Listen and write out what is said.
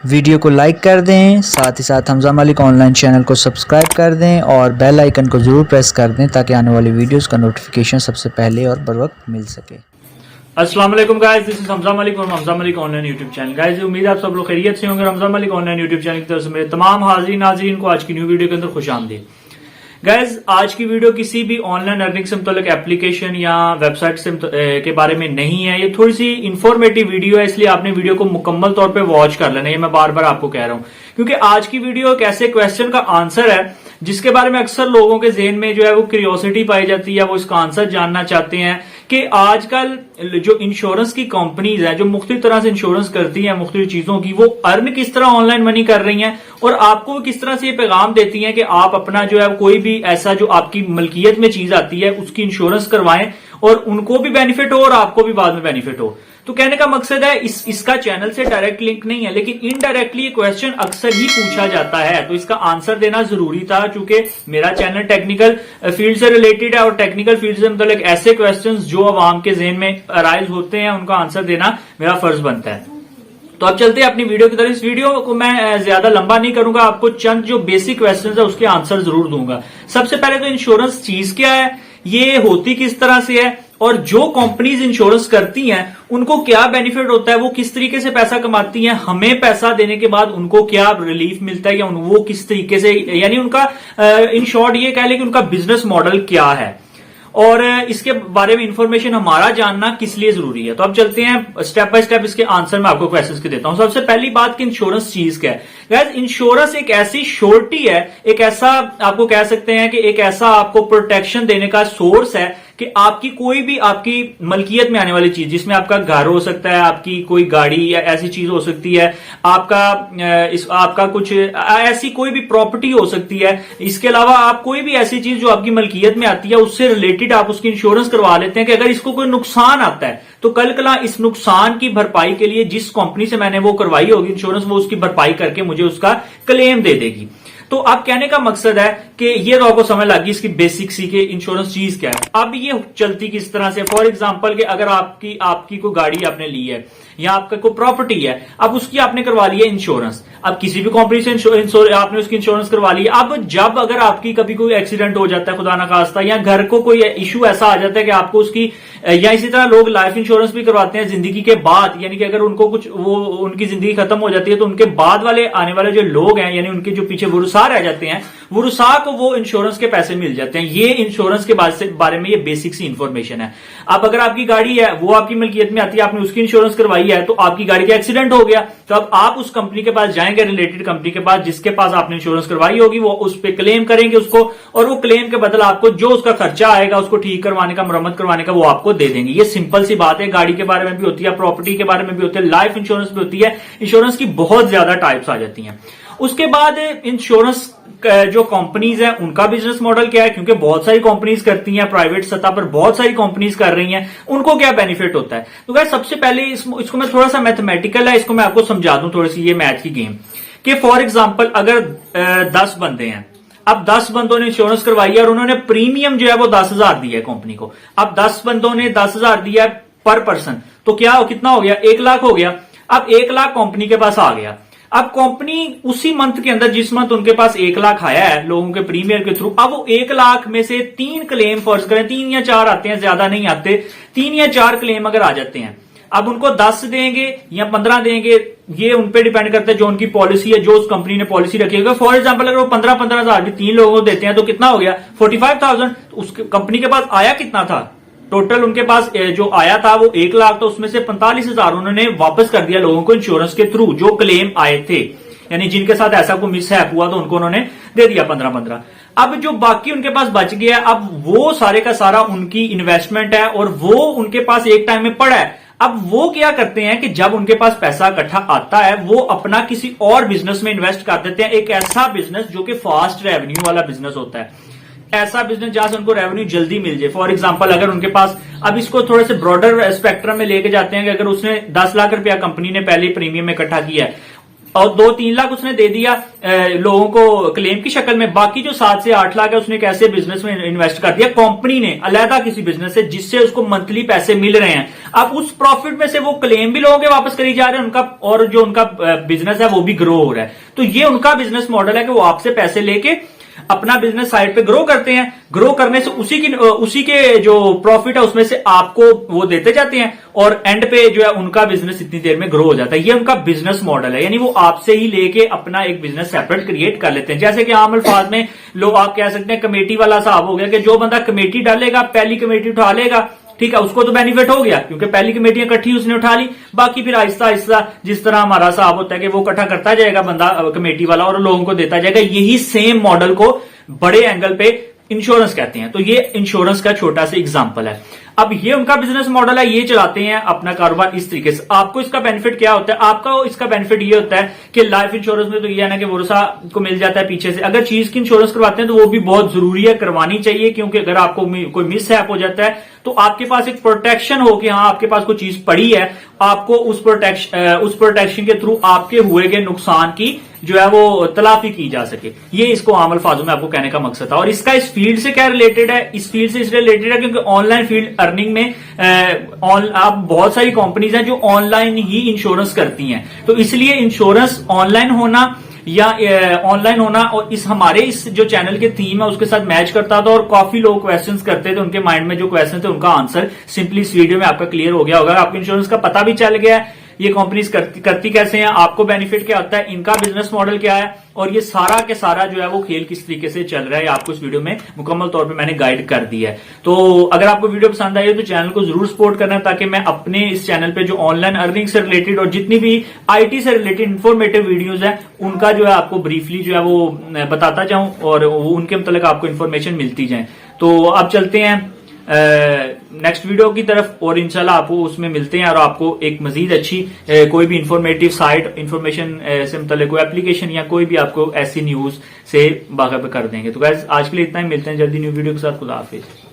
Video को like कर दें, साथ ही साथ हमजा मलिक ऑनलाइन चैनल को सब्सक्राइब कर दें और बेल आइकन को ज़रूर प्रेस कर दें ताकि आने वाली वीडियोस का नोटिफिकेशन सबसे पहले और बर वक्त मिल सके। अस्सलाम वालेकुम guys, this is Hamza Malik और Hamza Malik online YouTube channel. Guys उम्मीद है आप सब लोग खैरियत से होंगे। Hamza Malik online YouTube channel की तरफ से मेरे तमाम हाज़रीन नाज़रीन को आज की न्यू वीडियो के अंदर खुशामदीद। गाइस आज की वीडियो किसी भी ऑनलाइन अर्निंग से मुतल्लिक एप्लीकेशन या वेबसाइट से के बारे में नहीं है। ये थोड़ी सी इंफॉर्मेटिव वीडियो है, इसलिए आपने वीडियो को मुकम्मल तौर पे वॉच कर लेना। ये मैं बार बार आपको कह रहा हूं क्योंकि आज की वीडियो एक ऐसे क्वेश्चन का आंसर है जिसके बारे में अक्सर लोगों के ज़हन में जो है वो क्यूरियोसिटी पाई जाती है, वो इसका आंसर जानना चाहते हैं कि आजकल जो इंश्योरेंस की कंपनीज है जो मुख्तलिफ तरह से इंश्योरेंस करती हैं मुख्तलिफ चीजों की, वो अर्न किस तरह ऑनलाइन मनी कर रही हैं और आपको किस तरह से ये पैगाम देती हैं कि आप अपना जो है कोई भी ऐसा जो आपकी मलकियत में चीज आती है उसकी इंश्योरेंस करवाएं और उनको भी बेनिफिट हो और आपको भी बाद में बेनिफिट हो। तो कहने का मकसद है इसका चैनल से डायरेक्ट लिंक नहीं है, लेकिन इनडायरेक्टली ये क्वेश्चन अक्सर ही पूछा जाता है, तो इसका आंसर देना जरूरी था चूंकि मेरा चैनल टेक्निकल फील्ड से रिलेटेड है और टेक्निकल फील्ड से मतलब ऐसे क्वेश्चंस जो अवाम के ज़हन में अराइज होते हैं उनका आंसर देना मेरा फर्ज बनता है। तो अब चलते हैं अपनी वीडियो की तरफ। इस वीडियो को मैं ज्यादा लंबा नहीं करूंगा, आपको चंद जो बेसिक क्वेश्चंस है उसके आंसर जरूर दूंगा। सबसे पहले तो इंश्योरेंस चीज क्या है, ये होती किस तरह से है और जो कंपनीज इंश्योरेंस करती हैं उनको क्या बेनिफिट होता है, वो किस तरीके से पैसा कमाती हैं, हमें पैसा देने के बाद उनको क्या रिलीफ मिलता है या वो किस तरीके से, यानी उनका इन शॉर्ट ये कह लें कि उनका बिजनेस मॉडल क्या है और इसके बारे में इंफॉर्मेशन हमारा जानना किस लिए जरूरी है। तो अब चलते हैं स्टेप बाय स्टेप, इसके आंसर मैं आपको क्वेश्चंस के देता हूं। सबसे पहली बात कि इंश्योरेंस चीज क्या है। गाइस इंश्योरेंस एक ऐसी श्योरिटी है, एक ऐसा आपको कह सकते हैं कि एक ऐसा आपको प्रोटेक्शन देने का सोर्स है कि आपकी कोई भी आपकी मलकियत में आने वाली चीज, जिसमें आपका घर हो सकता है, आपकी कोई गाड़ी या ऐसी चीज हो सकती है, आपका कुछ ऐसी कोई भी प्रॉपर्टी हो सकती है, इसके अलावा आप कोई भी ऐसी चीज जो आपकी मलकियत में आती है उससे रिलेटेड आप उसकी इंश्योरेंस करवा लेते हैं कि अगर इसको कोई नुकसान आता है तो कल कला इस नुकसान की भरपाई के लिए जिस कंपनी से मैंने वो करवाई होगी इंश्योरेंस, वो उसकी भरपाई करके मुझे उसका क्लेम दे देगी। तो अब कहने का मकसद है कि ये तो आपको समझ लगी इसकी बेसिक सी के इंश्योरेंस चीज क्या है। अब ये चलती किस तरह से, फॉर एग्जांपल कि अगर आपकी कोई गाड़ी आपने ली है या आपका कोई प्रॉपर्टी है, अब उसकी आपने करवा ली है इंश्योरेंस। अब किसी भी कंपनी से आपने उसकी इंश्योरेंस करवा ली है। अब जब अगर आपकी कभी कोई एक्सीडेंट हो जाता है खुदा ना खास्ता, या घर को कोई इशू ऐसा आ जाता है कि आपको उसकी, या इसी तरह लोग लाइफ इंश्योरेंस भी करवाते हैं जिंदगी के बाद, यानी कि अगर उनको कुछ वो उनकी जिंदगी खत्म हो जाती है तो उनके बाद वाले आने वाले जो लोग हैं, यानी उनके जो पीछे वुरसा रह जाते हैं, वुरसा को वो इंश्योरेंस के पैसे मिल जाते हैं। ये इंश्योरेंस के बारे में ये बेसिक सी इंफॉर्मेशन है। अब अगर आपकी गाड़ी है वो आपकी मिल्कियत में आती है, आपने उसकी इंश्योरेंस करवाई है, तो आपकी गाड़ी का एक्सीडेंट हो गया तो अब आप उस कंपनी के पास जाएंगे, रिलेटेड कंपनी के पास जिसके पास आपने इंश्योरेंस करवाई होगी, वो उस पर क्लेम करेंगे उसको, और वो क्लेम के बदले आपको जो उसका खर्चा आएगा उसको ठीक करवाने का, मरम्मत करवाने का, वो आपको दे देंगे। ये सिंपल सी बात है। गाड़ी के बारे में भी होती है, प्रॉपर्टी के बारे में भी होती है, लाइफ इंश्योरेंस भी होती है। इंश्योरेंस की बहुत ज्यादा टाइप्स आ जाती हैं। उसके बाद इंश्योरेंस जो कंपनीज है उनका बिजनेस मॉडल क्या है, क्योंकि बहुत सारी कंपनीज करती हैं, प्राइवेट सतह पर बहुत सारी कंपनीज कर रही हैं, उनको क्या बेनिफिट होता है। तो गाइस सबसे पहले इसको मैं थोड़ा सा मैथमेटिकल है, इसको मैं आपको समझा दूं थोड़ी सी ये मैथ की गेम कि फॉर एग्जांपल अगर 10 बंदे हैं, अब 10 बंदों ने इंश्योरेंस करवाई है और उन्होंने प्रीमियम जो है वो 10,000 दिया है कंपनी को। अब 10 बंदों ने 10,000 दिया है पर पर्सन, तो कितना हो गया, 1 लाख हो गया। अब 1 लाख कंपनी के पास आ गया। अब कंपनी उसी मंथ के अंदर, जिस मंथ उनके पास 1 लाख आया है लोगों के प्रीमियर के थ्रू, अब वो 1 लाख में से 3 क्लेम फर्ज करें, 3 या 4 आते हैं, ज्यादा नहीं आते, 3 या 4 क्लेम अगर आ जाते हैं, अब उनको 10 देंगे या 15 देंगे, ये उन पे डिपेंड करता है जो उनकी पॉलिसी है, जो उस कंपनी ने पॉलिसी रखी है। फॉर एग्जांपल अगर वो 15-15 हजार भी 3 लोगों को देते हैं तो कितना हो गया, 45,000। उस कंपनी के पास आया कितना था, टोटल उनके पास जो आया था वो 1 लाख, तो उसमें से 45,000 उन्होंने वापस कर दिया लोगों को इंश्योरेंस के थ्रू जो क्लेम आए थे, यानी जिनके साथ ऐसा कोई मिसहैप हुआ तो उनको उन्होंने दे दिया 15-15। अब जो बाकी उनके पास बच गया, अब वो सारे का सारा उनकी इन्वेस्टमेंट है और वो उनके पास एक टाइम में पड़ा है। अब वो क्या करते हैं कि जब उनके पास पैसा इकट्ठा आता है वो अपना किसी और बिजनेस में इन्वेस्ट कर देते हैं, एक ऐसा बिजनेस जो कि फास्ट रेवेन्यू वाला बिजनेस होता है, ऐसा बिजनेस जहां से उनको रेवेन्यू जल्दी मिल जाए। फॉर एग्जांपल अगर उनके पास, अब इसको थोड़े से ब्रॉडर स्पेक्ट्रम में लेके जाते हैं कि अगर उसने 10 लाख रुपया कंपनी ने पहले प्रीमियम में इकट्ठा किया है और 2-3 लाख उसने दे दिया लोगों को क्लेम की शक्ल में, बाकी जो 7 से 8 लाख है उसने कैसे बिजनेस में इन्वेस्ट कर दिया कंपनी ने अलहदा किसी बिजनेस से, जिससे उसको मंथली पैसे मिल रहे हैं। अब उस प्रॉफिट में से वो क्लेम भी लोगों के वापस करी जा रहे हैं उनका, और जो उनका बिजनेस है वो भी ग्रो हो रहा है। तो ये उनका बिजनेस मॉडल है कि वो आपसे पैसे लेके अपना बिजनेस साइड पे ग्रो करते हैं, ग्रो करने से उसी के जो प्रॉफिट है उसमें से आपको वो देते जाते हैं, और एंड पे जो है उनका बिजनेस इतनी देर में ग्रो हो जाता है। ये उनका बिजनेस मॉडल है, यानी वो आपसे ही लेके अपना एक बिजनेस सेपरेट क्रिएट कर लेते हैं। जैसे कि आम अल्फाज में लोग आप कह सकते हैं कमेटी वाला हिसाब हो गया कि जो बंदा कमेटी डालेगा, पहली कमेटी उठा लेगा, ठीक है, उसको तो बेनिफिट हो गया क्योंकि पहली कमेटियां इकट्ठी उसने उठा ली। बाकी फिर आहिस्ता आहिस्ता जिस तरह हमारा हिसाब होता है कि वो इकट्ठा करता जाएगा बंदा कमेटी वाला और लोगों को देता जाएगा। यही सेम मॉडल को बड़े एंगल पे इंश्योरेंस कहते हैं। तो ये इंश्योरेंस का छोटा सा एग्जांपल है। अब ये उनका बिजनेस मॉडल है, ये चलाते हैं अपना कारोबार इस तरीके से। आपको इसका बेनिफिट क्या होता है? आपका इसका बेनिफिट ये होता है कि लाइफ इंश्योरेंस में तो ये है ना कि भरोसा को मिल जाता है पीछे से। अगर चीज की इंश्योरेंस करवाते हैं तो वो भी बहुत जरूरी है, करवानी चाहिए, क्योंकि अगर आपको कोई मिस हैप हो जाता है तो आपके पास एक प्रोटेक्शन हो कि हाँ आपके पास कोई चीज पड़ी है, आपको उस प्रोटेक्शन के थ्रू आपके हुए के नुकसान की जो है वो तलाफी की जा सके। ये इसको आम अल्फाजों में आपको कहने का मकसद था। और इसका इस फील्ड से क्या रिलेटेड है? इस फील्ड से इसलिए रिलेटेड है क्योंकि ऑनलाइन फील्ड अर्निंग में आप बहुत सारी कंपनीज हैं जो ऑनलाइन ही इंश्योरेंस करती हैं। तो इसलिए इंश्योरेंस ऑनलाइन होना और हमारे इस जो चैनल के थीम है उसके साथ मैच करता था, और काफी लोग क्वेश्चंस करते थे, उनके माइंड में जो क्वेश्चन थे उनका आंसर सिंपली इस वीडियो में आपका क्लियर हो गया होगा। आपको इंश्योरेंस का पता भी चल गया है, ये कंपनीज करती कैसे हैं, आपको बेनिफिट क्या होता है, इनका बिजनेस मॉडल क्या है, और ये सारा के सारा जो है वो खेल किस तरीके से चल रहा है, आपको इस वीडियो में मुकम्मल तौर पे मैंने गाइड कर दिया है। तो अगर आपको वीडियो पसंद आई हो तो चैनल को जरूर सपोर्ट करना, ताकि मैं अपने इस चैनल पे जो ऑनलाइन अर्निंग से रिलेटेड और जितनी भी आईटी से रिलेटेड इंफॉर्मेटिव वीडियोज है उनका जो है आपको ब्रीफली जो है वो बताता जाऊं और उनके मतलब आपको इन्फॉर्मेशन मिलती जाए। तो अब चलते हैं नेक्स्ट वीडियो की तरफ, और इंशाल्लाह आपको उसमें मिलते हैं और आपको एक मजीद अच्छी कोई भी इंफॉर्मेटिव साइट इंफॉर्मेशन से मतलब कोई एप्लीकेशन या कोई भी आपको ऐसी न्यूज से बाकायदा कर देंगे। तो गाइस आज के लिए इतना ही, मिलते हैं जल्दी न्यू वीडियो के साथ। खुदा हाफिज।